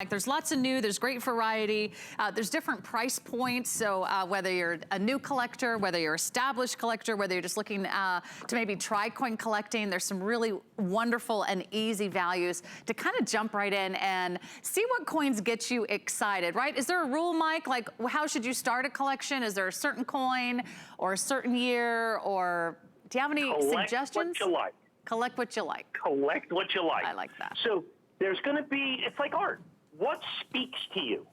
Like, there's lots of new, there's great variety, there's different price points, so whether you're a new collector, whether you're an established collector, whether you're just looking to maybe try coin collecting, there's some really wonderful and easy values to kind of jump right in and see what coins get you excited, right? Is there a rule, Mike? Like, how should you start a collection? Is there a certain coin or a certain year, or do you have any suggestions? Collect what you like. Collect what you like. Collect what you like. I like that. So there's going to be, it's like art. What speaks to you?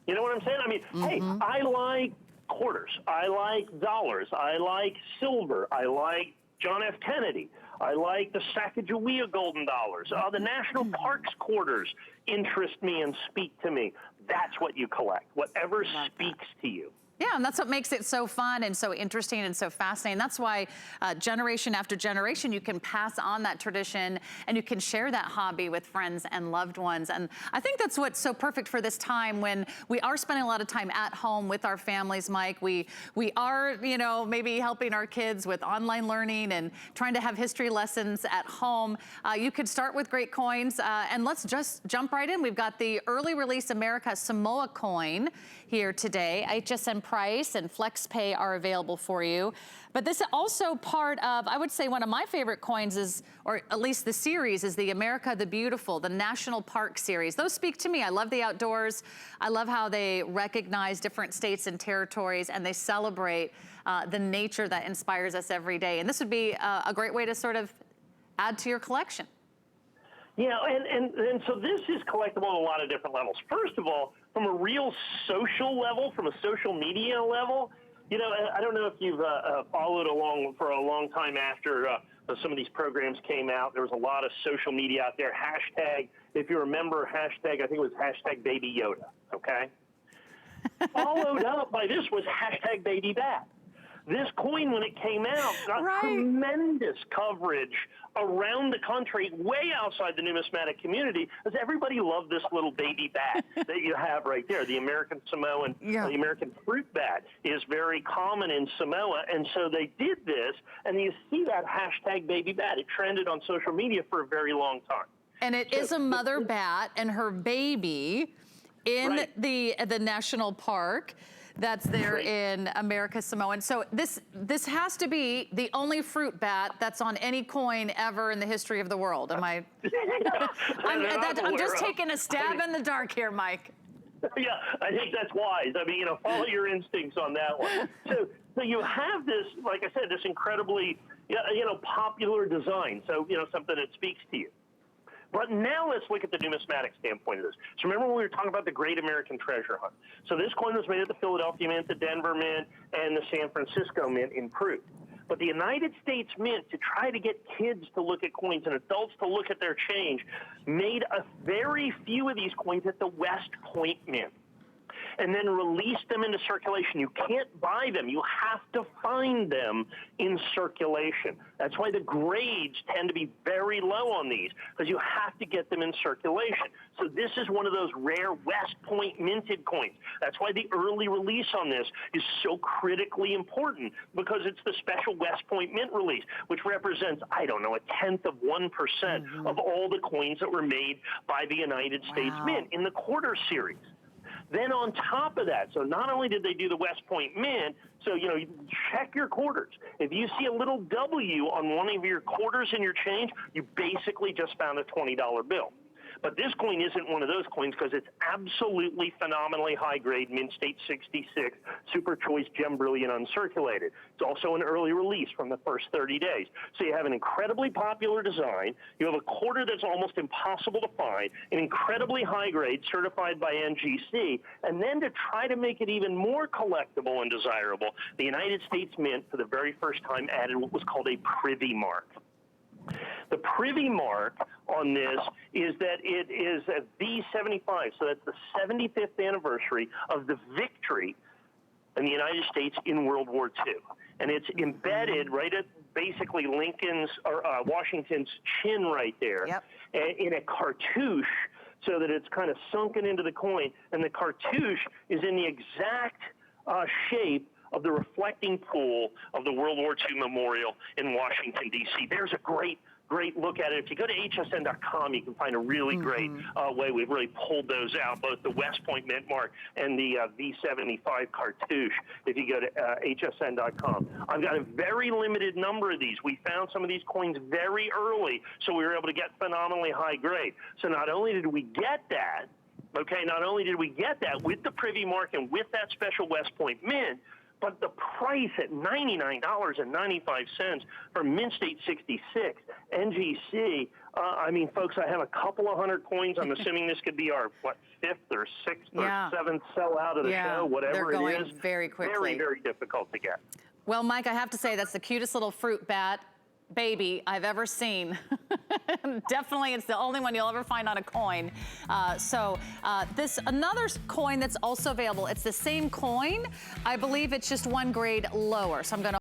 You know what I'm saying? I mean, hey, I like quarters. I like dollars. I like silver. I like John F. Kennedy. I like the Sacagawea golden dollars. The national parks quarters interest me and speak to me. That's what you collect, whatever speaks to you. Yeah, and that's what makes it so fun and so interesting and so fascinating. That's why generation after generation, you can pass on that tradition and you can share that hobby with friends and loved ones. And I think that's what's so perfect for this time when we are spending a lot of time at home with our families, Mike. We are, you know, maybe helping our kids with online learning and trying to have history lessons at home. You could start with great coins, and let's just jump right in. We've got the early release America Samoa coin here today. HSN price and FlexPay are available for you. But this is also part of, I would say, one of my favorite coins is, or at least the series, is the America the Beautiful, the National Park series. Those speak to me. I love the outdoors. I love how they recognize different states and territories, and they celebrate the nature that inspires us every day. And this would be a great way to sort of add to your collection. Yeah, and so this is collectible at a lot of different levels. First of all, from a real social level, from a social media level, you know, I don't know if you've followed along for a long time after some of these programs came out. There was a lot of social media out there. Hashtag, if you remember, hashtag, I think it was hashtag Baby Yoda, okay? Followed up by this was hashtag Baby Bat. This coin, when it came out, got tremendous coverage around the country, way outside the numismatic community, because everybody loved this little baby bat that you have right there. The American Samoan, the American fruit bat is very common in Samoa, and so they did this, and you see that hashtag baby bat. It trended on social media for a very long time. And it is a mother bat and her baby in the national park that's there in America Samoan. So this has to be the only fruit bat that's on any coin ever in the history of the world. Am I? I'm just taking a stab in the dark here, Mike. Yeah, I think that's wise. I mean, you know, follow your instincts on that one. So you have this, like I said, this incredibly, you know, popular design. So, you know, something that speaks to you. But now let's look at the numismatic standpoint of this. So remember when we were talking about the Great American Treasure Hunt? So this coin was made at the Philadelphia Mint, the Denver Mint, and the San Francisco Mint in Privy. But the United States Mint, to try to get kids to look at coins and adults to look at their change, made a very few of these coins at the West Point Mint, and then released them into circulation. You can't buy them. You have to find them in circulation. That's why the grades tend to be very low on these, because you have to get them in circulation. So this is one of those rare West Point minted coins. That's why the early release on this is so critically important, because it's the special West Point Mint release, which represents, I don't know, 0.1% of all the coins that were made by the United States Mint in the quarter series. Then on top of that, so not only did they do the West Point Mint, so, you know, you check your quarters. If you see a little W on one of your quarters in your change, you basically just found a $20 bill. But this coin isn't one of those coins because it's absolutely phenomenally high grade, Mint State 66, Super Choice Gem Brilliant Uncirculated. It's also an early release from the first 30 days. So you have an incredibly popular design. You have a quarter that's almost impossible to find, an incredibly high grade certified by NGC, and then to try to make it even more collectible and desirable, the United States Mint for the very first time added what was called a Privy mark. The Privy mark on this is that it is a V75, so that's the 75th anniversary of the victory in the United States in World War II. And it's embedded right at basically Lincoln's or Washington's chin right there in a cartouche, so that it's kind of sunken into the coin. And the cartouche is in the exact shape of the reflecting pool of the World War II Memorial in Washington, D.C. There's a great great look at it. If you go to hsn.com, you can find a really great way. We've really pulled those out, both the West Point Mint Mark and the V75 cartouche, if you go to hsn.com. I've got a very limited number of these. We found some of these coins very early, so we were able to get phenomenally high grade. So not only did we get that, not only did we get that with the Privy Mark and with that special West Point Mint, but the price at $99.95 for Mint State 66 NGC. I mean, folks, I have a couple of hundred coins. I'm assuming this could be our, fifth or sixth or seventh sell out of the show, whatever it is. They're going very quickly. Very, very difficult to get. Well, Mike, I have to say that's the cutest little fruit bat baby I've ever seen. Definitely, it's the only one you'll ever find on a coin. This another coin that's also available. It's the same coin. I believe it's just one grade lower. So I'm going to